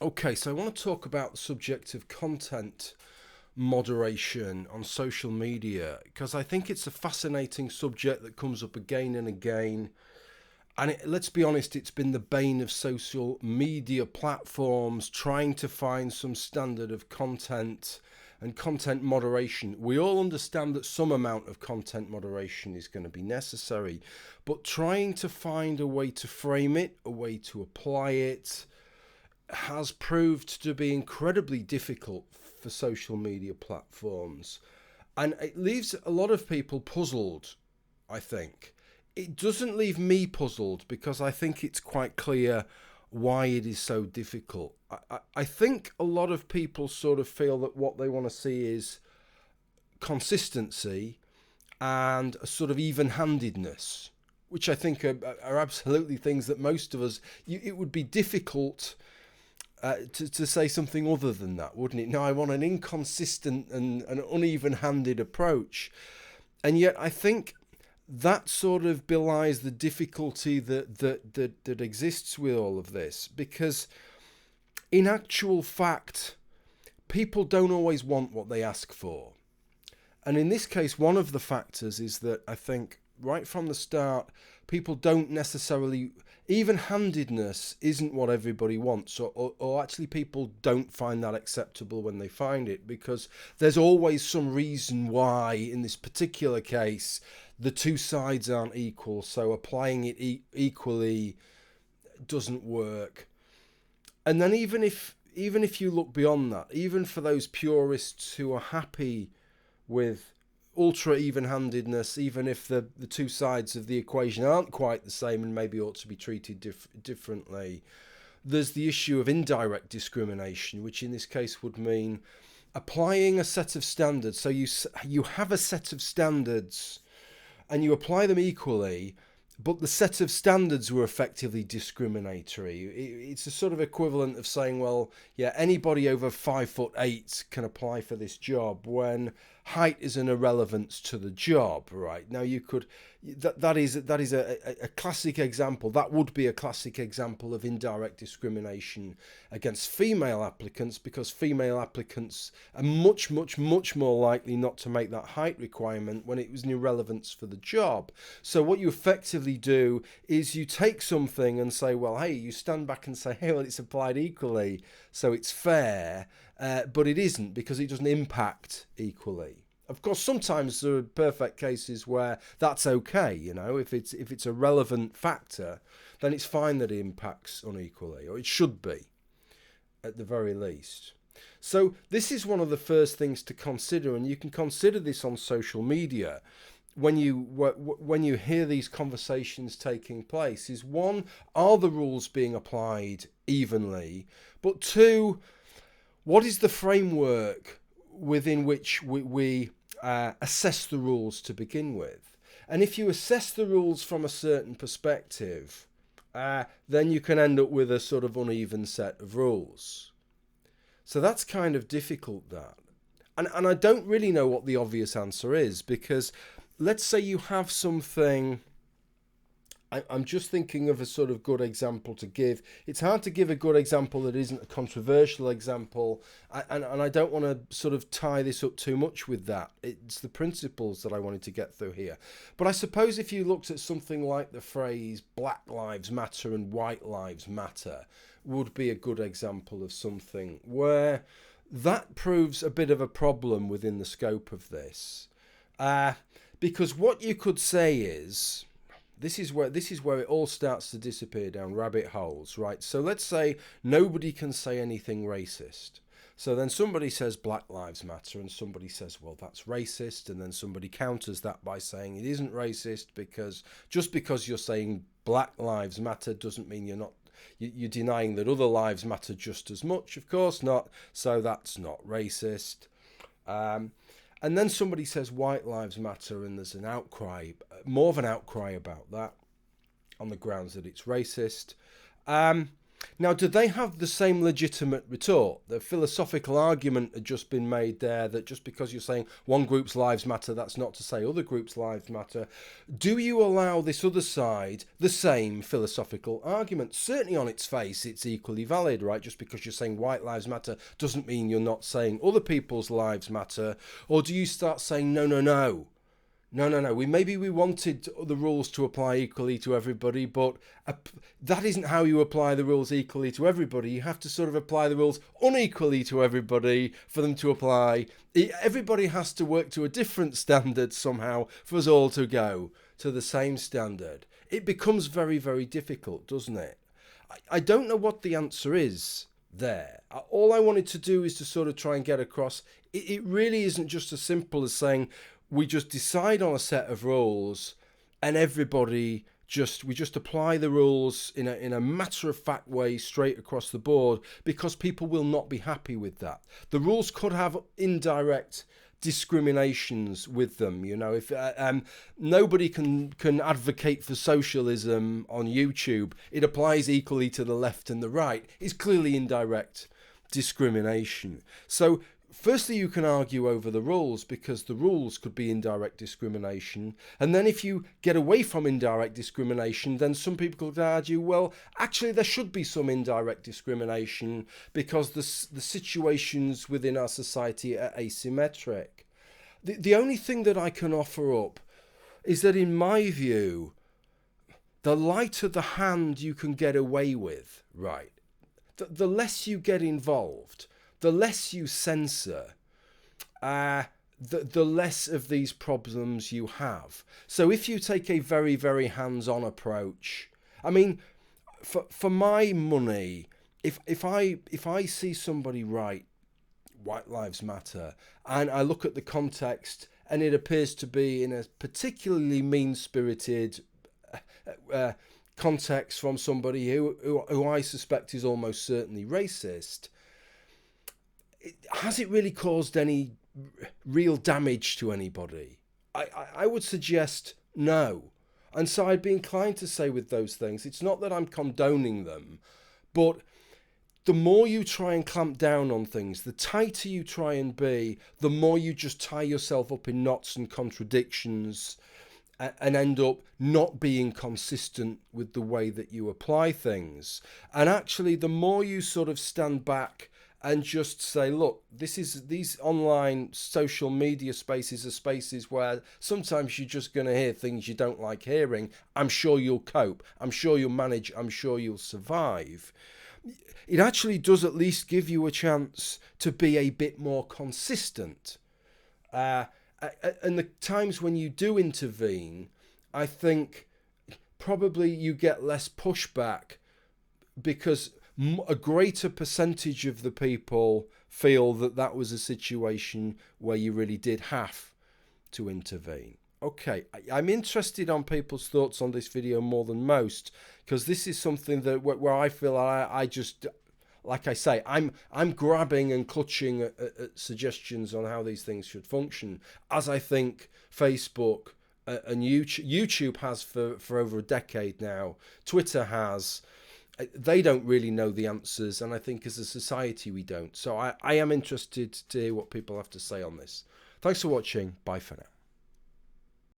Okay, so I want to talk about the subject of content moderation on social media because I think it's a fascinating subject that comes up again and again. And let's be honest, it's been the bane of social media platforms trying to find some standard of content and content moderation. We all understand that some amount of content moderation is going to be necessary, but trying to find a way to frame it, a way to apply it, has proved to be incredibly difficult for social media platforms. And it leaves a lot of people puzzled, I think. It doesn't leave me puzzled because I think it's quite clear why it is so difficult. I think a lot of people sort of feel that what they want to see is consistency and a sort of even-handedness, which I think are absolutely things that most of us, it would be difficult to say something other than that, wouldn't it? No, I want an inconsistent and an uneven-handed approach. And yet I think that sort of belies the difficulty that exists with all of this, because in actual fact, people don't always want what they ask for. And in this case, one of the factors is that I think right from the start, people don't necessarily, even-handedness isn't what everybody wants, or actually people don't find that acceptable when they find it, because there's always some reason why, in this particular case, the two sides aren't equal, so applying it equally doesn't work. And then even if you look beyond that, even for those purists who are happy with ultra even-handedness, even if the two sides of the equation aren't quite the same and maybe ought to be treated differently, there's the issue of indirect discrimination, which in this case would mean applying a set of standards. So you have a set of standards and you apply them equally, but the set of standards were effectively discriminatory. It's a sort of equivalent of saying, well, yeah, anybody over 5'8" can apply for this job, when height is an irrelevance to the job, right? Now you could, that is a classic example. That would be a classic example of indirect discrimination against female applicants, because female applicants are much more likely not to make that height requirement when it was an irrelevance for the job. So what you effectively do is you take something and say, well, hey, you stand back and say, hey, well, it's applied equally, so it's fair, but it isn't, because it doesn't impact equally. Of course, sometimes there are perfect cases where that's okay, you know, if it's a relevant factor, then it's fine that it impacts unequally, or it should be, at the very least. So this is one of the first things to consider, and you can consider this on social media when you hear these conversations taking place. Is one, are the rules being applied evenly? But two, what is the framework within which we assess the rules to begin with? And if you assess the rules from a certain perspective, then you can end up with a sort of uneven set of rules. So that's kind of difficult, that. And I don't really know what the obvious answer is, because let's say you have something. I'm just thinking of a sort of good example to give. It's hard to give a good example that isn't a controversial example, and I don't want to sort of tie this up too much with that. It's the principles that I wanted to get through here. But I suppose if you looked at something like the phrase Black Lives Matter and White Lives Matter would be a good example of something where that proves a bit of a problem within the scope of this. Because what you could say is, this is where it all starts to disappear down rabbit holes, right? So let's say nobody can say anything racist. So then somebody says Black Lives Matter, and somebody says, well, that's racist, and then somebody counters that by saying it isn't racist, because just because you're saying Black Lives Matter doesn't mean you're denying that other lives matter just as much. Of course not. So that's not racist. And then somebody says White Lives Matter, and there's an outcry, more of an outcry about that, on the grounds that it's racist. Now, do they have the same legitimate retort? The philosophical argument had just been made there that just because you're saying one group's lives matter, that's not to say other groups' lives matter. Do you allow this other side the same philosophical argument? Certainly on its face, it's equally valid, right? Just because you're saying white lives matter doesn't mean you're not saying other people's lives matter. Or do you start saying, no, no, no. No. Maybe we wanted the rules to apply equally to everybody, but that isn't how you apply the rules equally to everybody. You have to sort of apply the rules unequally to everybody for them to apply. Everybody has to work to a different standard somehow for us all to go to the same standard. It becomes very, very difficult, doesn't it? I don't know what the answer is there. All I wanted to do is to sort of try and get across. It really isn't just as simple as saying, we just decide on a set of rules and everybody we just apply the rules in a matter-of-fact way straight across the board, because people will not be happy with that. The rules could have indirect discriminations with them. You know, if nobody can advocate for socialism on YouTube, it applies equally to the left and the right. It's clearly indirect discrimination. So firstly, you can argue over the rules, because the rules could be indirect discrimination. And then if you get away from indirect discrimination, then some people could argue, well, actually there should be some indirect discrimination because the situations within our society are asymmetric. The only thing that I can offer up is that, in my view, the lighter the hand you can get away with, right, the less you get involved, the less you censor, the less of these problems you have. So if you take a very, very hands-on approach, I mean, for my money, if I see somebody write White Lives Matter and I look at the context and it appears to be in a particularly mean-spirited context from somebody who I suspect is almost certainly racist, has it really caused any real damage to anybody? I would suggest no. And so I'd be inclined to say with those things, it's not that I'm condoning them, but the more you try and clamp down on things, the tighter you try and be, the more you just tie yourself up in knots and contradictions and end up not being consistent with the way that you apply things. And actually, the more you sort of stand back and just say, look, these online social media spaces are spaces where sometimes you're just going to hear things you don't like hearing. I'm sure you'll cope. I'm sure you'll manage. I'm sure you'll survive. It actually does at least give you a chance to be a bit more consistent. And the times when you do intervene, I think probably you get less pushback, because a greater percentage of the people feel that that was a situation where you really did have to intervene. Okay, I'm interested on people's thoughts on this video more than most, because this is something that where I feel I just, like I say, I'm grabbing and clutching at suggestions on how these things should function, as I think Facebook and YouTube has for over a decade now. Twitter has. They don't really know the answers, and I think as a society we don't. So I am interested to hear what people have to say on this. Thanks for watching. Bye for now.